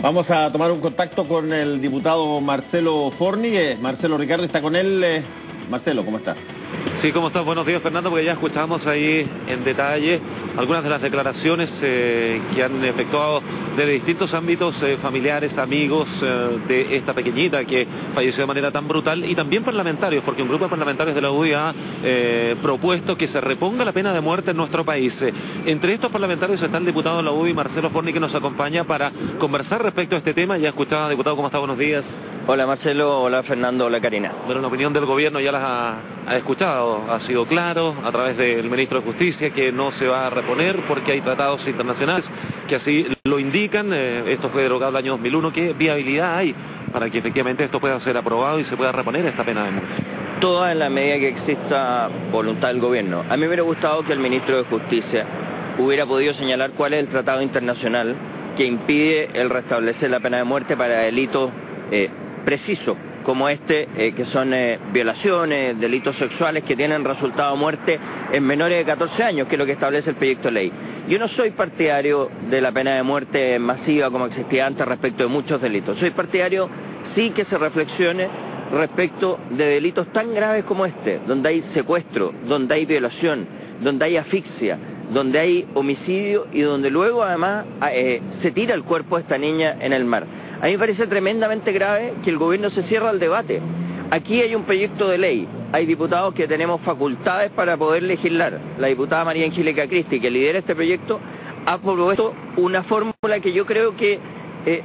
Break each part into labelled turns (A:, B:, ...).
A: Vamos a tomar un contacto con el diputado Marcelo Forni. Marcelo Ricardo está con él. Marcelo, ¿cómo está?
B: Sí, ¿cómo estás? Buenos días, Fernando, porque ya escuchamos ahí en detalle algunas de las declaraciones que han efectuado desde distintos ámbitos familiares, amigos de esta pequeñita que falleció de manera tan brutal, y también parlamentarios, porque un grupo de parlamentarios de la UDI ha propuesto que se reponga la pena de muerte en nuestro país. Entre estos parlamentarios está el diputado de la UDI, Marcelo Forni, que nos acompaña para conversar respecto a este tema. Ya escuchaba, diputado, ¿cómo está? Buenos días.
C: Hola Marcelo, hola Fernando, hola Karina.
B: Bueno, la opinión del gobierno ya las ha escuchado, ha sido claro a través del ministro de Justicia que no se va a reponer porque hay tratados internacionales que así lo indican. Esto fue derogado el año 2001. ¿Qué viabilidad hay para que efectivamente esto pueda ser aprobado y se pueda reponer esta pena de muerte?
C: Toda en la medida que exista voluntad del gobierno. A mí me hubiera gustado que el ministro de Justicia hubiera podido señalar cuál es el tratado internacional que impide el restablecer la pena de muerte para delitos precisos como que son violaciones, delitos sexuales que tienen resultado muerte en menores de 14 años, que es lo que establece el proyecto de ley. Yo no soy partidario de la pena de muerte masiva como existía antes respecto de muchos delitos. Soy partidario sí que se reflexione respecto de delitos tan graves como este, donde hay secuestro, donde hay violación, donde hay asfixia, donde hay homicidio y donde luego además se tira el cuerpo de esta niña en el mar. A mí me parece tremendamente grave que el gobierno se cierre al debate. Aquí hay un proyecto de ley, hay diputados que tenemos facultades para poder legislar. La diputada María Angélica Cristi, que lidera este proyecto, ha propuesto una fórmula que yo creo que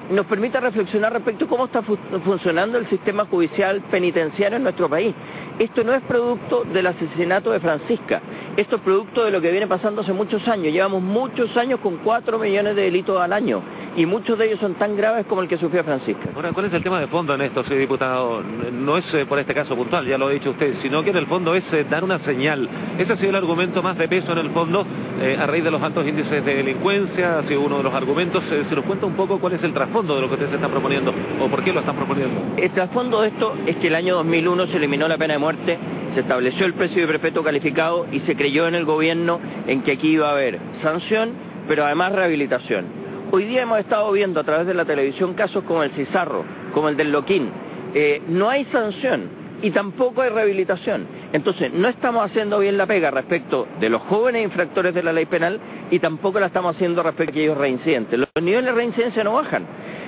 C: nos permite reflexionar respecto a cómo está funcionando el sistema judicial penitenciario en nuestro país. Esto no es producto del asesinato de Francisca, esto es producto de lo que viene pasando hace muchos años. Llevamos muchos años con 4 millones de delitos al año y muchos de ellos son tan graves como el que sufrió Francisca.
B: Ahora, ¿cuál es el tema de fondo en esto, sí, diputado? No es por este caso puntual, ya lo ha dicho usted, sino que en el fondo es dar una señal. Ese ha sido el argumento más de peso en el fondo, a raíz de los altos índices de delincuencia, ha sido uno de los argumentos. ¿Se nos cuenta un poco cuál es el trasfondo de lo que usted se está proponiendo o por qué lo están proponiendo?
C: El trasfondo de esto es que el año 2001 se eliminó la pena de muerte, se estableció el presidio de prefecto calificado y se creyó en el gobierno en que aquí iba a haber sanción, pero además rehabilitación. Hoy día hemos estado viendo a través de la televisión casos como el Cizarro, como el del Loquín. No hay sanción y tampoco hay rehabilitación. Entonces, no estamos haciendo bien la pega respecto de los jóvenes infractores de la ley penal y tampoco la estamos haciendo respecto a aquellos reincidentes. Los niveles de reincidencia no bajan.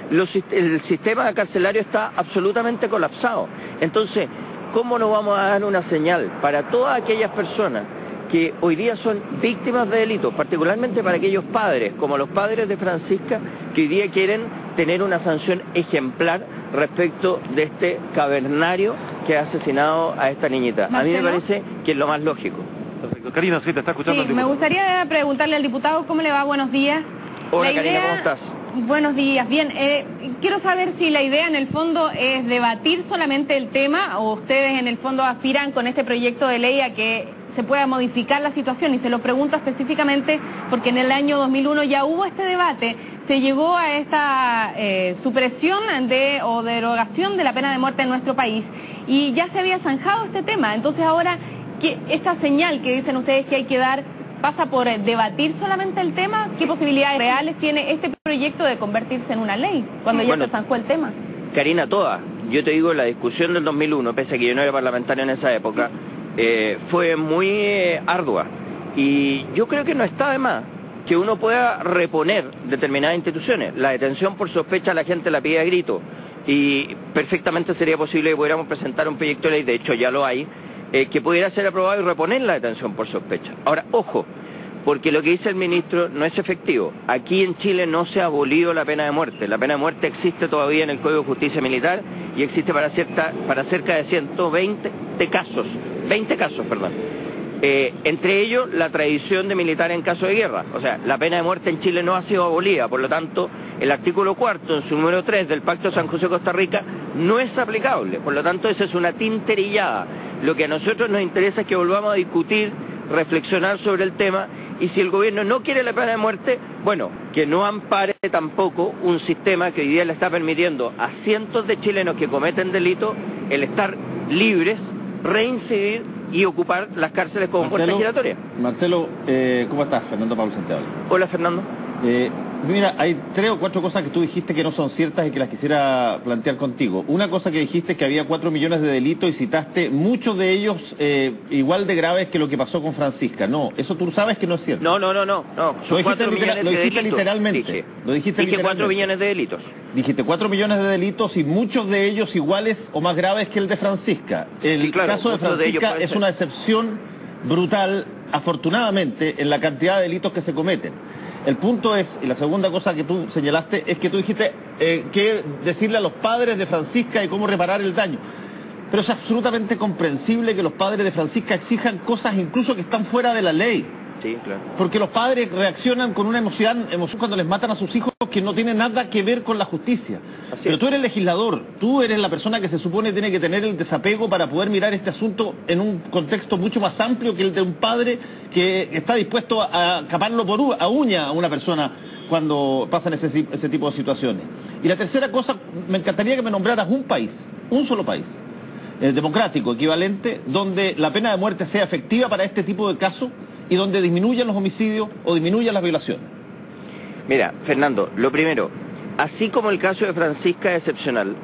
C: El sistema carcelario está absolutamente colapsado. Entonces, ¿cómo no vamos a dar una señal para todas aquellas personas que hoy día son víctimas de delitos, particularmente para aquellos padres, como los padres de Francisca, que hoy día quieren tener una sanción ejemplar respecto de este cavernario que ha asesinado a esta niñita? ¿Marcelo? A mí me parece que es lo más lógico.
B: Perfecto. Karina, sí, te está escuchando.
D: Sí, me gustaría preguntarle al diputado cómo le va. Buenos días.
C: Hola Karina, ¿cómo estás?
D: Buenos días. Bien, quiero saber si la idea en el fondo es debatir solamente el tema o ustedes en el fondo aspiran con este proyecto de ley a que se pueda modificar la situación, y se lo pregunto específicamente porque en el año 2001 ya hubo este debate, se llegó a esta supresión o derogación de la pena de muerte en nuestro país y ya se había zanjado este tema. Entonces ahora, esta señal que dicen ustedes que hay que dar, ¿pasa por debatir solamente el tema? ¿Qué posibilidades reales tiene este proyecto de convertirse en una ley cuando ya se zanjó el tema?
C: Karina, todas. Yo te digo, la discusión del 2001, pese a que yo no era parlamentario en esa época, fue muy ardua. Y yo creo que no está de más que uno pueda reponer determinadas instituciones. La detención por sospecha la gente la pide a grito y perfectamente sería posible que pudiéramos presentar un proyecto de ley, de hecho ya lo hay, que pudiera ser aprobado y reponer la detención por sospecha. Ahora, ojo, porque lo que dice el ministro no es efectivo. Aquí en Chile no se ha abolido la pena de muerte. La pena de muerte existe todavía en el Código de Justicia Militar y existe para cerca de 120 casos. 20 casos, perdón. Entre ellos, la tradición de militar en caso de guerra. O sea, la pena de muerte en Chile no ha sido abolida. Por lo tanto, el artículo 4, en su número 3 del Pacto de San José-Costa Rica, no es aplicable. Por lo tanto, esa es una tinterillada. Lo que a nosotros nos interesa es que volvamos a discutir, reflexionar sobre el tema, y si el gobierno no quiere la pena de muerte, bueno, que no ampare tampoco un sistema que hoy día le está permitiendo a cientos de chilenos que cometen delitos el estar libres, reincidir y ocupar las cárceles como puerta giratoria.
A: Marcelo, ¿cómo estás? Fernando Pablo Santiago.
C: Hola, Fernando.
A: Mira, hay 3 o 4 cosas que tú dijiste que no son ciertas y que las quisiera plantear contigo. Una cosa que dijiste es que había 4 millones de delitos y citaste muchos de ellos igual de graves que lo que pasó con Francisca. No, eso tú sabes que no es cierto.
C: No. Son 4 millones de delitos.
A: Literalmente.
C: Dije 4 millones de delitos.
A: Dijiste 4 millones de delitos y muchos de ellos iguales o más graves que el de Francisca. El caso de Francisca es una excepción brutal, afortunadamente, en la cantidad de delitos que se cometen. El punto es, y la segunda cosa que tú señalaste, es que tú dijiste que decirle a los padres de Francisca de cómo reparar el daño. Pero es absolutamente comprensible que los padres de Francisca exijan cosas incluso que están fuera de la ley.
C: Sí, claro.
A: Porque los padres reaccionan con una emoción cuando les matan a sus hijos que no tiene nada que ver con la justicia. Pero tú eres legislador, tú eres la persona que se supone tiene que tener el desapego para poder mirar este asunto en un contexto mucho más amplio que el de un padre que está dispuesto a caparlo a uña a una persona cuando pasan ese tipo de situaciones. Y la tercera cosa, me encantaría que me nombraras un país, un solo país, democrático, equivalente, donde la pena de muerte sea efectiva para este tipo de casos y donde disminuyan los homicidios o disminuyan las violaciones.
C: Mira, Fernando, lo primero, así como el caso de Francisca es excepcional,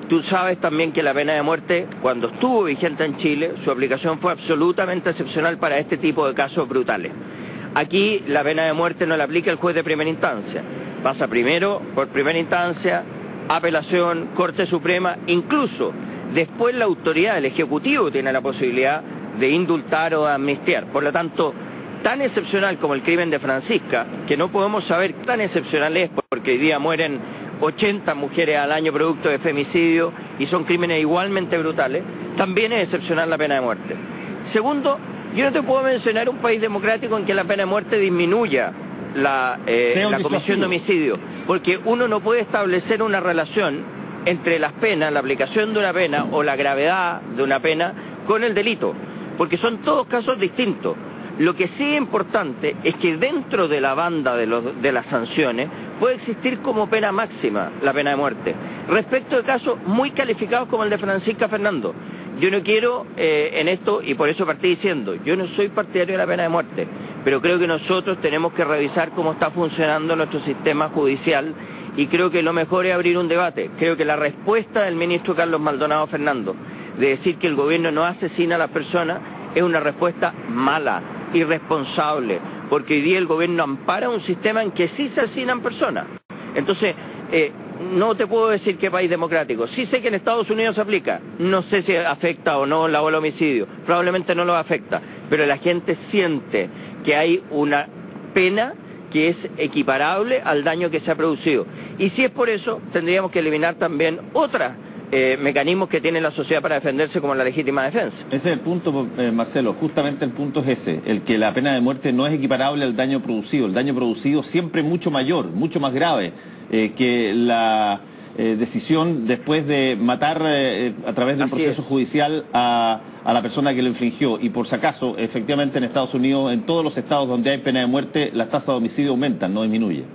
C: tú sabes también que la pena de muerte, cuando estuvo vigente en Chile, su aplicación fue absolutamente excepcional para este tipo de casos brutales. Aquí la pena de muerte no la aplica el juez de primera instancia. Pasa primero por primera instancia, apelación, Corte Suprema, incluso después la autoridad del Ejecutivo tiene la posibilidad de indultar o de amnistiar. Por lo tanto, tan excepcional como el crimen de Francisca, que no podemos saber qué tan excepcional es, porque hoy día mueren 80 mujeres al año producto de femicidio y son crímenes igualmente brutales, también es excepcional la pena de muerte. Segundo, yo no te puedo mencionar un país democrático en que la pena de muerte disminuya la comisión de homicidio, porque uno no puede establecer una relación entre las penas, la aplicación de una pena o la gravedad de una pena con el delito, porque son todos casos distintos. Lo que sí es importante es que dentro de la banda de las sanciones puede existir como pena máxima la pena de muerte. Respecto de casos muy calificados como el de Francisca, Fernando, yo no quiero en esto, y por eso partí diciendo, yo no soy partidario de la pena de muerte, pero creo que nosotros tenemos que revisar cómo está funcionando nuestro sistema judicial y creo que lo mejor es abrir un debate. Creo que la respuesta del ministro Carlos Maldonado, Fernando, de decir que el gobierno no asesina a las personas es una respuesta mala, irresponsable, porque hoy día el gobierno ampara un sistema en que sí se asesinan personas. Entonces, no te puedo decir qué país democrático. Sí sé que en Estados Unidos se aplica, no sé si afecta o no la ola homicidio, probablemente no lo afecta, pero la gente siente que hay una pena que es equiparable al daño que se ha producido. Y si es por eso, tendríamos que eliminar también otras mecanismos que tiene la sociedad para defenderse, como la legítima defensa.
A: Ese es el punto, Marcelo, justamente el punto es ese, el que la pena de muerte no es equiparable al daño producido. El daño producido siempre es mucho mayor, mucho más grave que la decisión después de matar a través de un proceso judicial a la persona que lo infringió. Y por si acaso, efectivamente en Estados Unidos, en todos los estados donde hay pena de muerte, las tasas de homicidio aumentan, no disminuyen.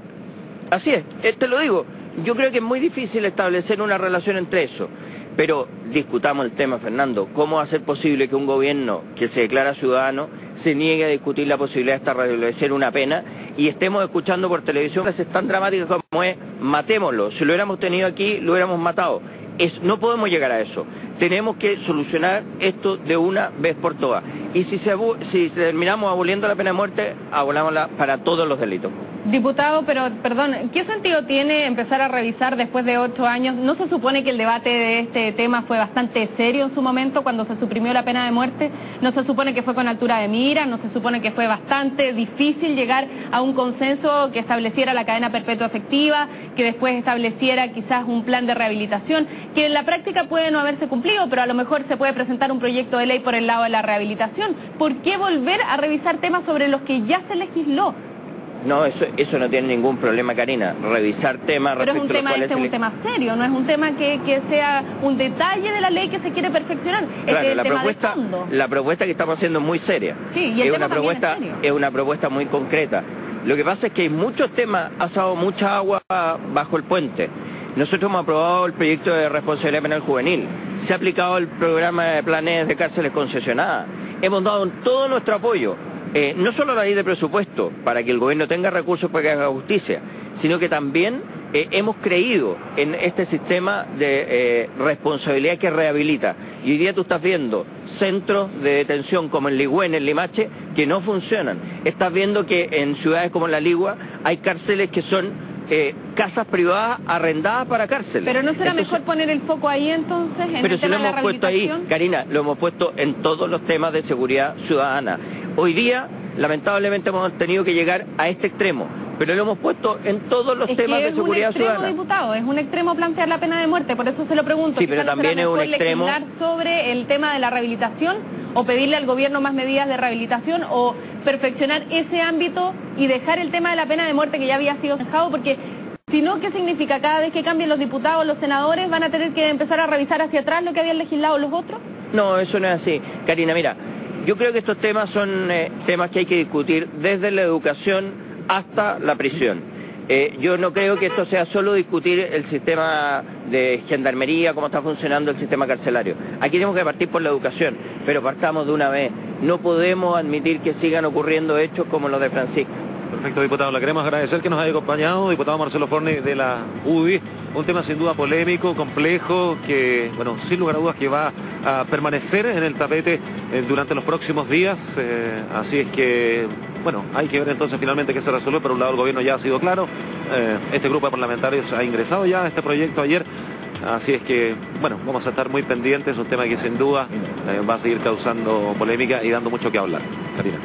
C: Así es, te lo digo. Yo creo que es muy difícil establecer una relación entre eso, pero discutamos el tema, Fernando. ¿Cómo va a ser posible que un gobierno que se declara ciudadano se niegue a discutir la posibilidad de establecer una pena y estemos escuchando por televisión frases tan dramáticas como es matémoslo? Si lo hubiéramos tenido aquí, lo hubiéramos matado. No podemos llegar a eso. Tenemos que solucionar esto de una vez por todas. Y si terminamos aboliendo la pena de muerte, abolámosla para todos los delitos.
D: Diputado, pero perdón, ¿qué sentido tiene empezar a revisar después de 8 años? ¿No se supone que el debate de este tema fue bastante serio en su momento cuando se suprimió la pena de muerte? ¿No se supone que fue con altura de mira? ¿No se supone que fue bastante difícil llegar a un consenso que estableciera la cadena perpetua efectiva, que después estableciera quizás un plan de rehabilitación, que en la práctica puede no haberse cumplido, pero a lo mejor se puede presentar un proyecto de ley por el lado de la rehabilitación? ¿Por qué volver a revisar temas sobre los que ya se legisló?
C: No, eso no tiene ningún problema, Karina. Revisar temas
D: pero
C: respecto
D: es un tema, un tema serio, no es un tema que sea un detalle de la ley que se quiere perfeccionar.
C: Claro,
D: es el tema de fondo.
C: La propuesta que estamos haciendo es muy seria.
D: Sí, y el tema
C: es una propuesta muy concreta. Lo que pasa es que hay muchos temas, ha pasado mucha agua bajo el puente. Nosotros hemos aprobado el proyecto de responsabilidad penal juvenil. Se ha aplicado el programa de planes de cárceles concesionadas. Hemos dado todo nuestro apoyo. No solo la ley de presupuesto, para que el gobierno tenga recursos para que haga justicia, sino que también hemos creído en este sistema de responsabilidad que rehabilita. Y hoy día tú estás viendo centros de detención como en Ligüen, en Limache, que no funcionan. Estás viendo que en ciudades como La Ligua hay cárceles que son casas privadas arrendadas para cárceles.
D: Pero ¿no será mejor poner el foco ahí entonces, en el tema de la rehabilitación? Pero si lo hemos puesto ahí, Karina, lo hemos puesto en todos los temas de seguridad ciudadana. Hoy día, lamentablemente, hemos tenido que llegar a este extremo, pero lo hemos puesto en todos los temas de seguridad ciudadana. Diputado, es un extremo plantear la pena de muerte, por eso se lo pregunto.
C: Sí, pero también es un extremo
D: legislar sobre el tema de la rehabilitación, o pedirle al gobierno más medidas de rehabilitación, o perfeccionar ese ámbito y dejar el tema de la pena de muerte que ya había sido dejado, porque si no, ¿qué significa? Cada vez que cambien los diputados, los senadores, ¿van a tener que empezar a revisar hacia atrás lo que habían legislado los otros?
C: No, eso no es así. Karina, mira, yo creo que estos temas son temas que hay que discutir desde la educación hasta la prisión. Yo no creo que esto sea solo discutir el sistema de gendarmería, cómo está funcionando el sistema carcelario. Aquí tenemos que partir por la educación, pero partamos de una vez. No podemos admitir que sigan ocurriendo hechos como los de Francisco.
B: Perfecto, diputado. Le queremos agradecer que nos haya acompañado, diputado Marcelo Forni de la UDI. Un tema sin duda polémico, complejo, que, bueno, sin lugar a dudas que va a permanecer en el tapete durante los próximos días. Así es que, bueno, hay que ver entonces finalmente qué se resuelve. Por un lado, el gobierno ya ha sido claro. Este grupo de parlamentarios ha ingresado ya a este proyecto ayer. Así es que, bueno, vamos a estar muy pendientes. Un tema que sin duda va a seguir causando polémica y dando mucho que hablar. Karina.